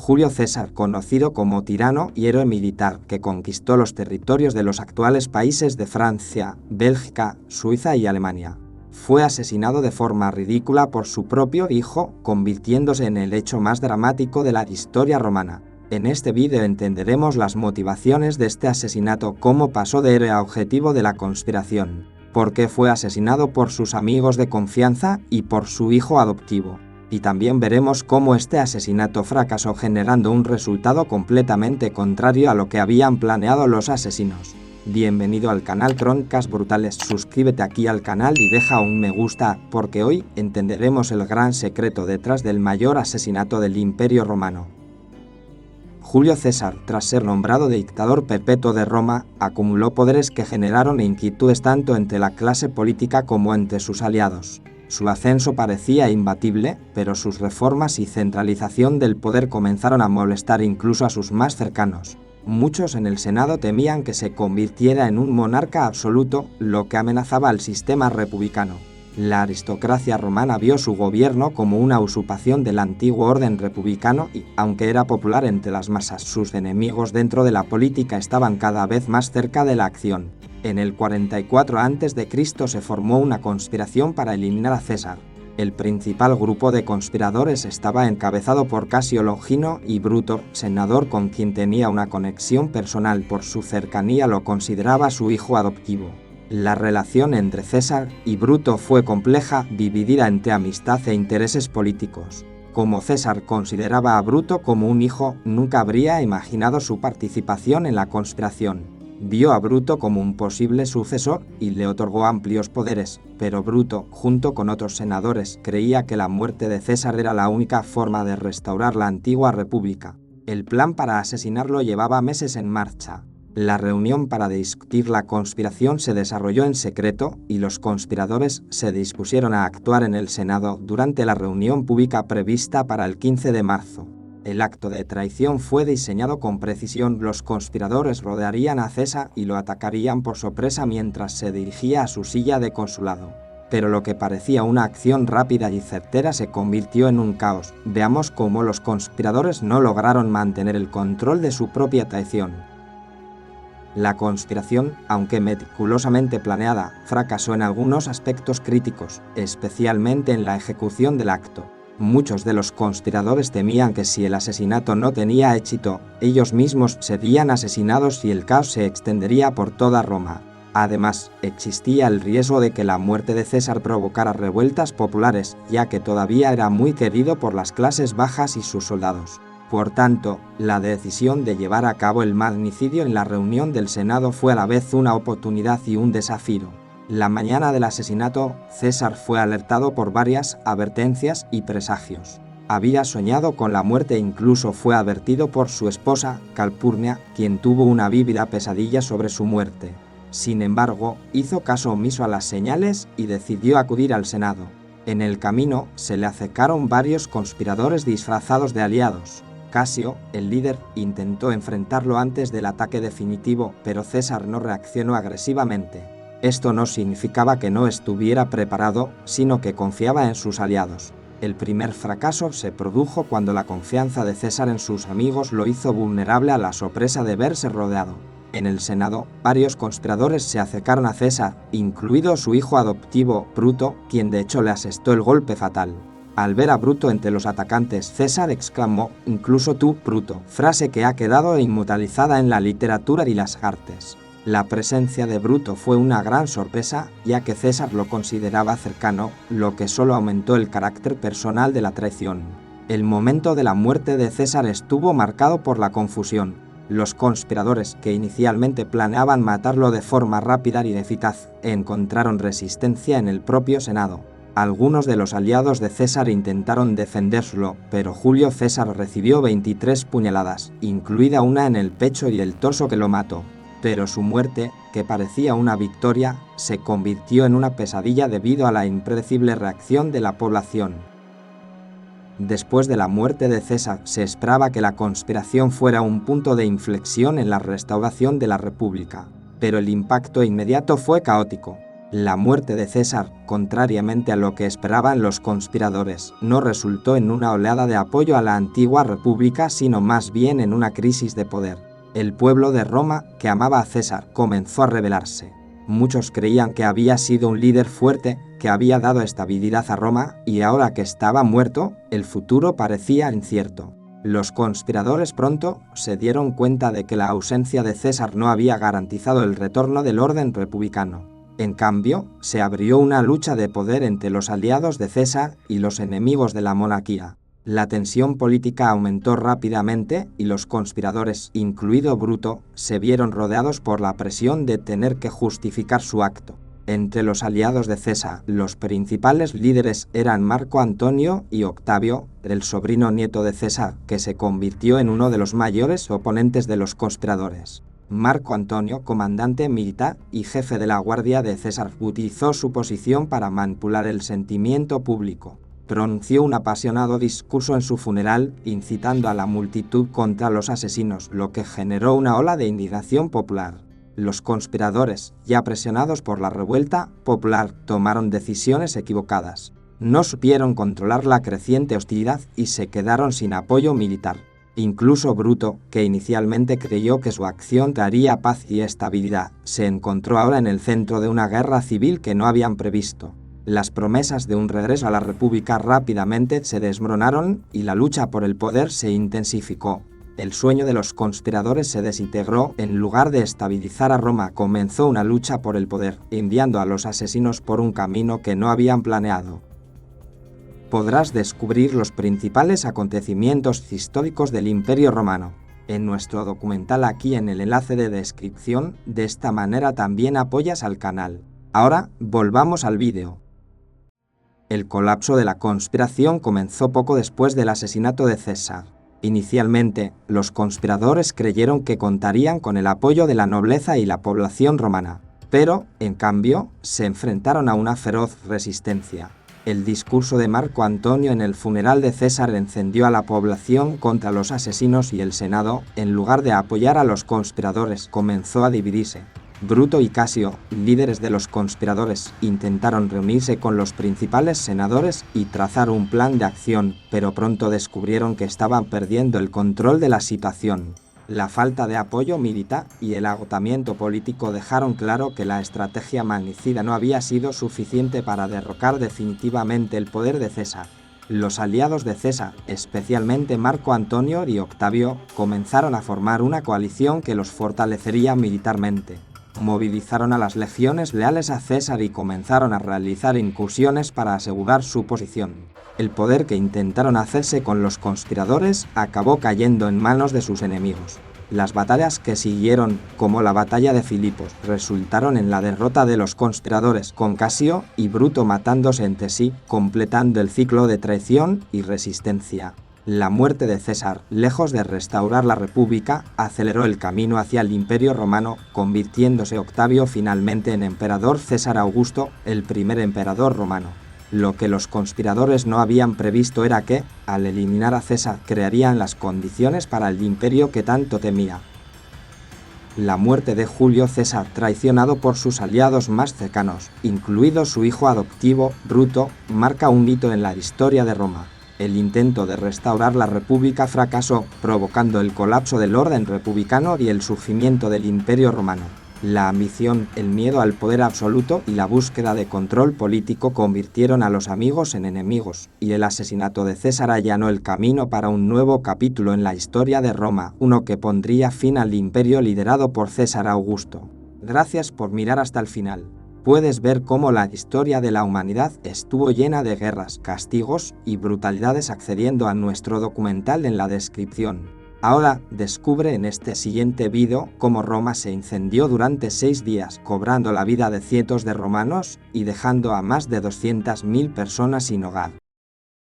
Julio César, conocido como tirano y héroe militar que conquistó los territorios de los actuales países de Francia, Bélgica, Suiza y Alemania, fue asesinado de forma ridícula por su propio hijo, convirtiéndose en el hecho más dramático de la historia romana. En este vídeo entenderemos las motivaciones de este asesinato, cómo pasó de héroe a objetivo de la conspiración, por qué fue asesinado por sus amigos de confianza y por su hijo adoptivo. Y también veremos cómo este asesinato fracasó, generando un resultado completamente contrario a lo que habían planeado los asesinos. Bienvenido al canal Crónicas Brutales, suscríbete aquí al canal y deja un me gusta, porque hoy entenderemos el gran secreto detrás del mayor asesinato del Imperio Romano. Julio César, tras ser nombrado dictador perpetuo de Roma, acumuló poderes que generaron inquietudes tanto entre la clase política como entre sus aliados. Su ascenso parecía imbatible, pero sus reformas y centralización del poder comenzaron a molestar incluso a sus más cercanos. Muchos en el Senado temían que se convirtiera en un monarca absoluto, lo que amenazaba al sistema republicano. La aristocracia romana vio su gobierno como una usurpación del antiguo orden republicano y, aunque era popular entre las masas, sus enemigos dentro de la política estaban cada vez más cerca de la acción. En el 44 a.C. se formó una conspiración para eliminar a César. El principal grupo de conspiradores estaba encabezado por Casio Longino y Bruto, senador con quien tenía una conexión personal por su cercanía, lo consideraba su hijo adoptivo. La relación entre César y Bruto fue compleja, dividida entre amistad e intereses políticos. Como César consideraba a Bruto como un hijo, nunca habría imaginado su participación en la conspiración. Vio a Bruto como un posible sucesor y le otorgó amplios poderes, pero Bruto, junto con otros senadores, creía que la muerte de César era la única forma de restaurar la antigua república. El plan para asesinarlo llevaba meses en marcha. La reunión para discutir la conspiración se desarrolló en secreto y los conspiradores se dispusieron a actuar en el Senado durante la reunión pública prevista para el 15 de marzo. El acto de traición fue diseñado con precisión. Los conspiradores rodearían a César y lo atacarían por sorpresa mientras se dirigía a su silla de consulado. Pero lo que parecía una acción rápida y certera se convirtió en un caos. Veamos cómo los conspiradores no lograron mantener el control de su propia traición. La conspiración, aunque meticulosamente planeada, fracasó en algunos aspectos críticos, especialmente en la ejecución del acto. Muchos de los conspiradores temían que si el asesinato no tenía éxito, ellos mismos serían asesinados y el caos se extendería por toda Roma. Además, existía el riesgo de que la muerte de César provocara revueltas populares, ya que todavía era muy querido por las clases bajas y sus soldados. Por tanto, la decisión de llevar a cabo el magnicidio en la reunión del Senado fue a la vez una oportunidad y un desafío. La mañana del asesinato, César fue alertado por varias advertencias y presagios. Había soñado con la muerte e incluso fue advertido por su esposa, Calpurnia, quien tuvo una vívida pesadilla sobre su muerte. Sin embargo, hizo caso omiso a las señales y decidió acudir al Senado. En el camino, se le acercaron varios conspiradores disfrazados de aliados. Casio, el líder, intentó enfrentarlo antes del ataque definitivo, pero César no reaccionó agresivamente. Esto no significaba que no estuviera preparado, sino que confiaba en sus aliados. El primer fracaso se produjo cuando la confianza de César en sus amigos lo hizo vulnerable a la sorpresa de verse rodeado. En el Senado, varios conspiradores se acercaron a César, incluido su hijo adoptivo, Bruto, quien de hecho le asestó el golpe fatal. Al ver a Bruto entre los atacantes, César exclamó: «Incluso tú, Bruto», frase que ha quedado inmortalizada en la literatura y las artes. La presencia de Bruto fue una gran sorpresa, ya que César lo consideraba cercano, lo que solo aumentó el carácter personal de la traición. El momento de la muerte de César estuvo marcado por la confusión. Los conspiradores, que inicialmente planeaban matarlo de forma rápida y eficaz, encontraron resistencia en el propio Senado. Algunos de los aliados de César intentaron defenderlo, pero Julio César recibió 23 puñaladas, incluida una en el pecho y el torso que lo mató. Pero su muerte, que parecía una victoria, se convirtió en una pesadilla debido a la impredecible reacción de la población. Después de la muerte de César, se esperaba que la conspiración fuera un punto de inflexión en la restauración de la República, pero el impacto inmediato fue caótico. La muerte de César, contrariamente a lo que esperaban los conspiradores, no resultó en una oleada de apoyo a la antigua república, sino más bien en una crisis de poder. El pueblo de Roma, que amaba a César, comenzó a rebelarse. Muchos creían que había sido un líder fuerte, que había dado estabilidad a Roma, y ahora que estaba muerto, el futuro parecía incierto. Los conspiradores pronto se dieron cuenta de que la ausencia de César no había garantizado el retorno del orden republicano. En cambio, se abrió una lucha de poder entre los aliados de César y los enemigos de la monarquía. La tensión política aumentó rápidamente y los conspiradores, incluido Bruto, se vieron rodeados por la presión de tener que justificar su acto. Entre los aliados de César, los principales líderes eran Marco Antonio y Octavio, el sobrino nieto de César, que se convirtió en uno de los mayores oponentes de los conspiradores. Marco Antonio, comandante militar y jefe de la guardia de César, utilizó su posición para manipular el sentimiento público. Pronunció un apasionado discurso en su funeral, incitando a la multitud contra los asesinos, lo que generó una ola de indignación popular. Los conspiradores, ya presionados por la revuelta popular, tomaron decisiones equivocadas. No supieron controlar la creciente hostilidad y se quedaron sin apoyo militar. Incluso Bruto, que inicialmente creyó que su acción traería paz y estabilidad, se encontró ahora en el centro de una guerra civil que no habían previsto. Las promesas de un regreso a la República rápidamente se desmoronaron y la lucha por el poder se intensificó. El sueño de los conspiradores se desintegró. En lugar de estabilizar a Roma, comenzó una lucha por el poder, enviando a los asesinos por un camino que no habían planeado. Podrás descubrir los principales acontecimientos históricos del Imperio Romano en nuestro documental aquí en el enlace de descripción. De esta manera también apoyas al canal. Ahora, volvamos al vídeo. El colapso de la conspiración comenzó poco después del asesinato de César. Inicialmente, los conspiradores creyeron que contarían con el apoyo de la nobleza y la población romana, pero, en cambio, se enfrentaron a una feroz resistencia. El discurso de Marco Antonio en el funeral de César encendió a la población contra los asesinos y el Senado, en lugar de apoyar a los conspiradores, comenzó a dividirse. Bruto y Casio, líderes de los conspiradores, intentaron reunirse con los principales senadores y trazar un plan de acción, pero pronto descubrieron que estaban perdiendo el control de la situación. La falta de apoyo militar y el agotamiento político dejaron claro que la estrategia magnicida no había sido suficiente para derrocar definitivamente el poder de César. Los aliados de César, especialmente Marco Antonio y Octavio, comenzaron a formar una coalición que los fortalecería militarmente. Movilizaron a las legiones leales a César y comenzaron a realizar incursiones para asegurar su posición. El poder que intentaron hacerse con los conspiradores acabó cayendo en manos de sus enemigos. Las batallas que siguieron, como la batalla de Filipos, resultaron en la derrota de los conspiradores, con Casio y Bruto matándose entre sí, completando el ciclo de traición y resistencia. La muerte de César, lejos de restaurar la República, aceleró el camino hacia el Imperio Romano, convirtiéndose Octavio finalmente en emperador. César Augusto, el primer emperador romano. Lo que los conspiradores no habían previsto era que, al eliminar a César, crearían las condiciones para el imperio que tanto temía. La muerte de Julio César, traicionado por sus aliados más cercanos, incluido su hijo adoptivo, Bruto, marca un hito en la historia de Roma. El intento de restaurar la República fracasó, provocando el colapso del orden republicano y el surgimiento del Imperio Romano. La ambición, el miedo al poder absoluto y la búsqueda de control político convirtieron a los amigos en enemigos, y el asesinato de César allanó el camino para un nuevo capítulo en la historia de Roma, uno que pondría fin al imperio liderado por César Augusto. Gracias por mirar hasta el final. Puedes ver cómo la historia de la humanidad estuvo llena de guerras, castigos y brutalidades accediendo a nuestro documental en la descripción. Ahora, descubre en este siguiente vídeo cómo Roma se incendió durante 6 días, cobrando la vida de cientos de romanos y dejando a más de 200.000 personas sin hogar.